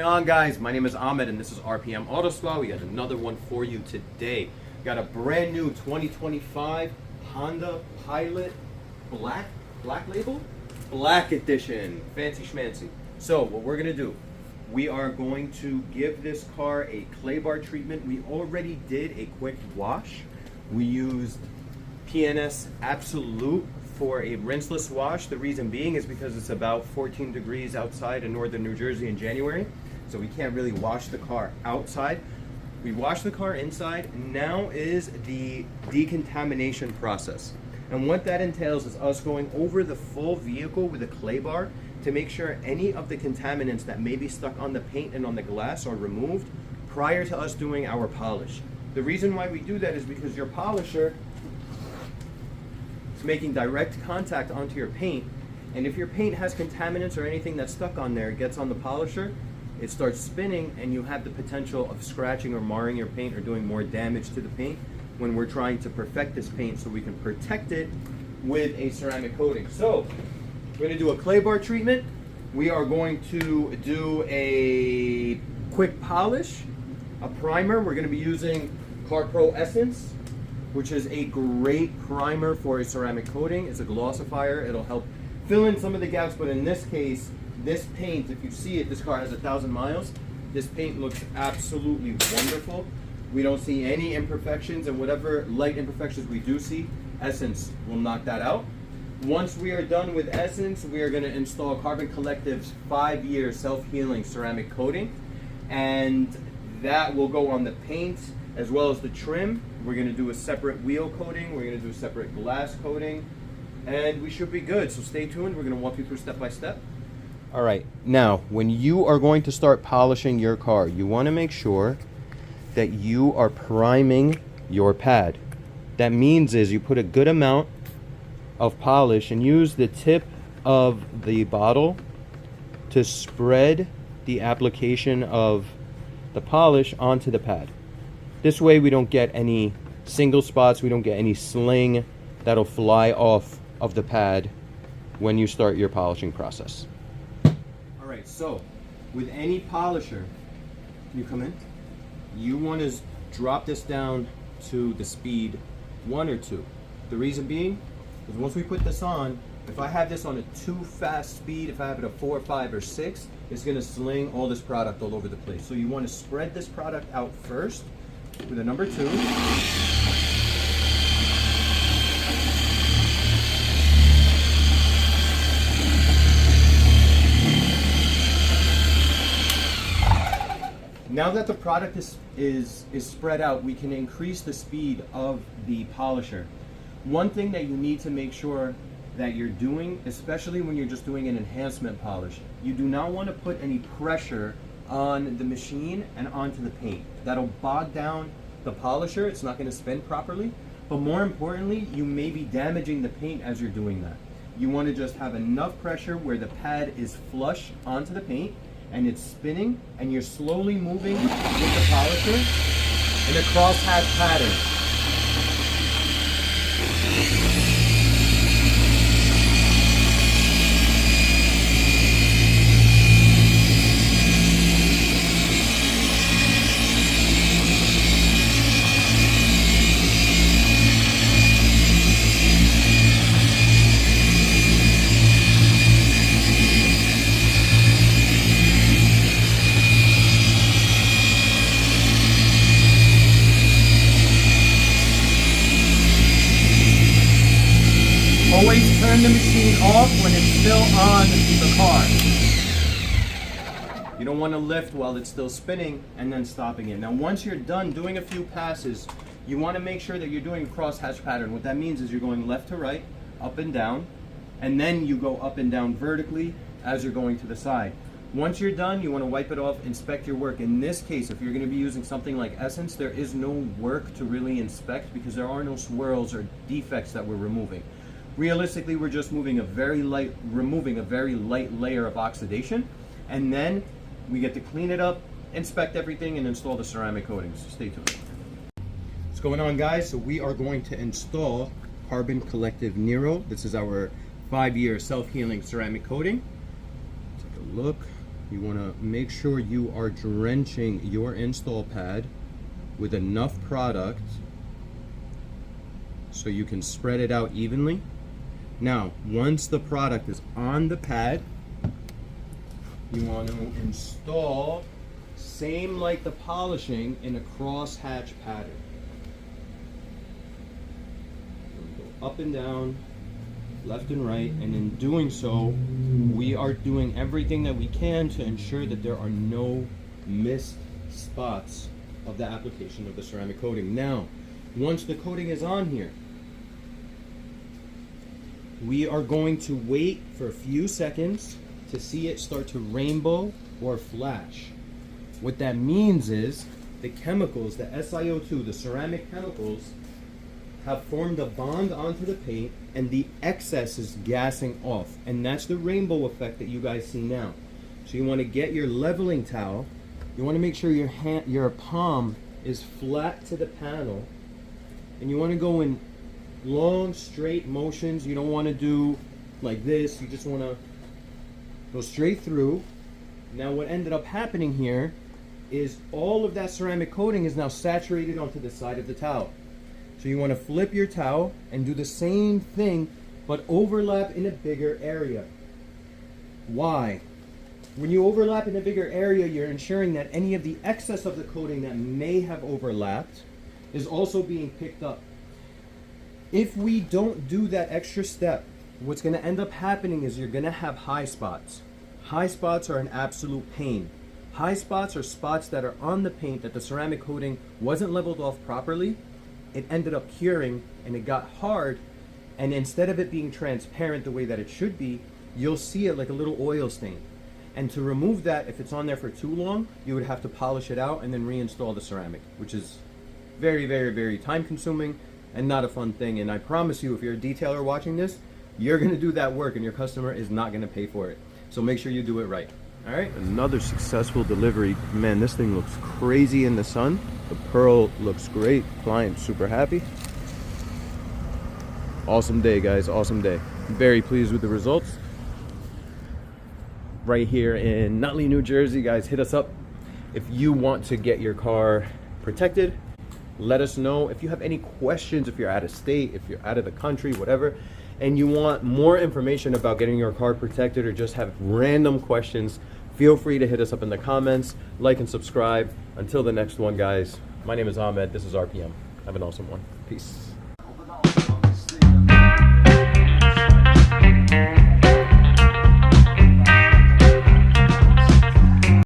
on, guys? My name is Ahmed and this is RPM Auto Spa. We got another one for you today. Got a brand new 2025 Honda Pilot Black Label? Black Edition. Fancy schmancy. So what we're gonna do, we are going to give this car a clay bar treatment. We already did a quick wash. We used PNS Absolute for a rinseless wash. The reason being is because it's about 14 degrees outside in northern New Jersey in January, so we can't really wash the car outside. We wash the car inside. Now is the decontamination process. And what that entails is us going over the full vehicle with a clay bar to make sure any of the contaminants that may be stuck on the paint and on the glass are removed prior to us doing our polish. The reason why we do that is because your polisher is making direct contact onto your paint, and if your paint has contaminants or anything that's stuck on there, it gets on the polisher, it starts spinning, and you have the potential of scratching or marring your paint or doing more damage to the paint when we're trying to perfect this paint so we can protect it with a ceramic coating. So we're going to do a clay bar treatment. We are going to do a quick polish, a primer. We're going to be using CarPro Essence, which is a great primer for a ceramic coating. It's a glossifier. It'll help fill in some of the gaps, but in this case, this paint, if you see it, this car has 1,000 miles. This paint looks absolutely wonderful. We don't see any imperfections, and whatever light imperfections we do see, Essence will knock that out. Once we are done with Essence, we are going to install Carbon Collective's 5-year self-healing ceramic coating, and that will go on the paint as well as the trim. We're going to do a separate wheel coating, we're going to do a separate glass coating, and we should be good. So stay tuned, we're going to walk you through step by step. All right, now when you are going to start polishing your car, you want to make sure that you are priming your pad. That means is you put a good amount of polish and use the tip of the bottle to spread the application of the polish onto the pad. This way we don't get any single spots, we don't get any sling that'll fly off of the pad when you start your polishing process. All right, so with any polisher, can you come in? You want to drop this down to the speed 1 or 2. The reason being is once we put this on, if I have this on a too fast speed, if I have it at 4, 5, or 6, it's going to sling all this product all over the place. So you want to spread this product out first with a number 2. Now that the product is spread out, we can increase the speed of the polisher. One thing that you need to make sure that you're doing, especially when you're just doing an enhancement polish, you do not want to put any pressure on the machine and onto the paint. That'll bog down the polisher, it's not going to spin properly, but more importantly, you may be damaging the paint as you're doing that. You want to just have enough pressure where the pad is flush onto the paint, and it's spinning, and you're slowly moving with the polisher in a crosshatch pattern. Always turn the machine off when it's still on the car. You don't want to lift while it's still spinning and then stopping it. Now once you're done doing a few passes, you want to make sure that you're doing a crosshatch pattern. What that means is you're going left to right, up and down, and then you go up and down vertically as you're going to the side. Once you're done, you want to wipe it off, inspect your work. In this case, if you're going to be using something like Essence, there is no work to really inspect because there are no swirls or defects that we're removing. Realistically, we're just removing a very light layer of oxidation, and then we get to clean it up, inspect everything, and install the ceramic coatings. So stay tuned. What's going on, guys? So we are going to install Carbon Collective Nero. This is our 5-year self-healing ceramic coating. Take a look. You want to make sure you are drenching your install pad with enough product so you can spread it out evenly. Now, once the product is on the pad, you want to install, same like the polishing, in a crosshatch pattern. Go up and down, left and right, and in doing so, we are doing everything that we can to ensure that there are no missed spots of the application of the ceramic coating. Now, once the coating is on here, we are going to wait for a few seconds to see it start to rainbow or flash. What that means is the chemicals, the SiO2, the ceramic chemicals, have formed a bond onto the paint and the excess is gassing off. And that's the rainbow effect that you guys see now. So you want to get your leveling towel. You want to make sure your palm is flat to the panel. And you want to go in long, straight motions. You don't want to do like this. You just want to go straight through. Now what ended up happening here is all of that ceramic coating is now saturated onto the side of the towel. So you want to flip your towel and do the same thing, but overlap in a bigger area. Why? When you overlap in a bigger area, you're ensuring that any of the excess of the coating that may have overlapped is also being picked up. If we don't do that extra step, what's going to end up happening is you're going to have high spots. High spots are an absolute pain. High spots are spots that are on the paint that the ceramic coating wasn't leveled off properly. It ended up curing and it got hard, and instead of it being transparent the way that it should be, you'll see it like a little oil stain. And to remove that, if it's on there for too long, you would have to polish it out and then reinstall the ceramic, which is very, very, very time consuming and not a fun thing. And I promise you, if you're a detailer watching this, you're gonna do that work and your customer is not gonna pay for it. So make sure you do it right. All right, another successful delivery. Man, this thing looks crazy in the sun. The pearl looks great. Client super happy. Awesome day, guys, awesome day. Very pleased with the results. Right here in Nutley, New Jersey, guys, hit us up. If you want to get your car protected, let us know. If you have any questions, if you're out of state, if you're out of the country, whatever, and you want more information about getting your car protected or just have random questions, feel free to hit us up in the comments, like and subscribe. Until the next one, guys, my name is Ahmed. This is RPM. Have an awesome one. Peace.